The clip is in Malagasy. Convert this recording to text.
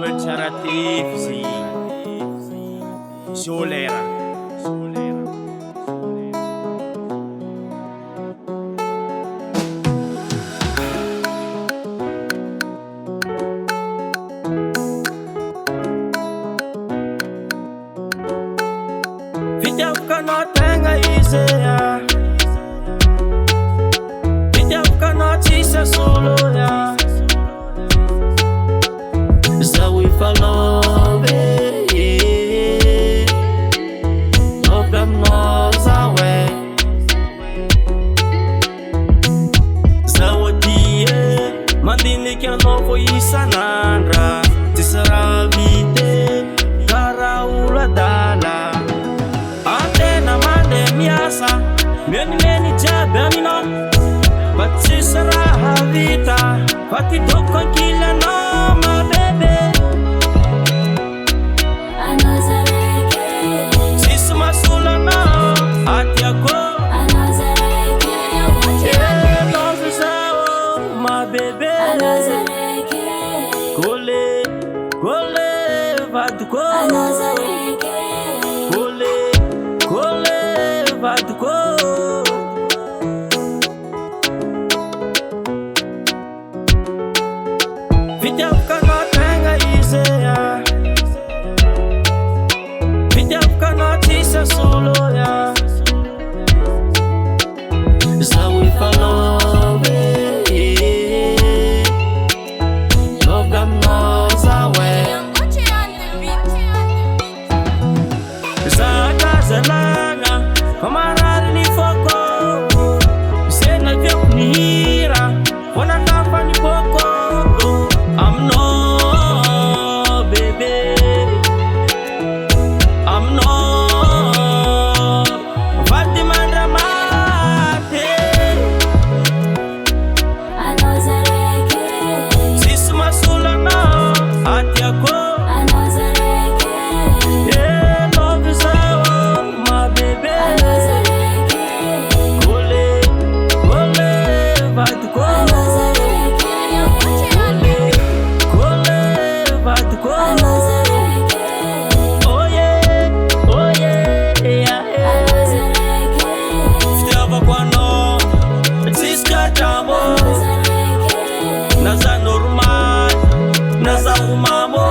Noencaratifsi Solera Fitiavaka anao tegna izy Fitiavaka anao tsisy solo Zaho efa love Love aminao zaho Zaho aty mandiniky anao fô isan'andra Tsisy raha vity karaha olo adala Antena mandeha miasa Menimeny jiaby aminao Fa tsisy raha vita Fa ty doko ankily anao ma bebe Tsisy mahasolo anao atiako Love zao ma bebe Kole, kole vadiko Kole, kole vadiko Fitiavaka anao tegna izy Fitiavaka anao tsisy solo Zaho efa love Love aminao zaho Zalagna fa marary ny foko Zay naviako ny hira Fô nakafa ny boko Aminao bebe Aminao Vady mandramate Tsisy mahasolo anao atiako Love zao ma bebe Kole, kole vadiko Kole vadiko Oh yeah, yeah Fitiavako anao tsisy kadramo Na za normal, na za umamo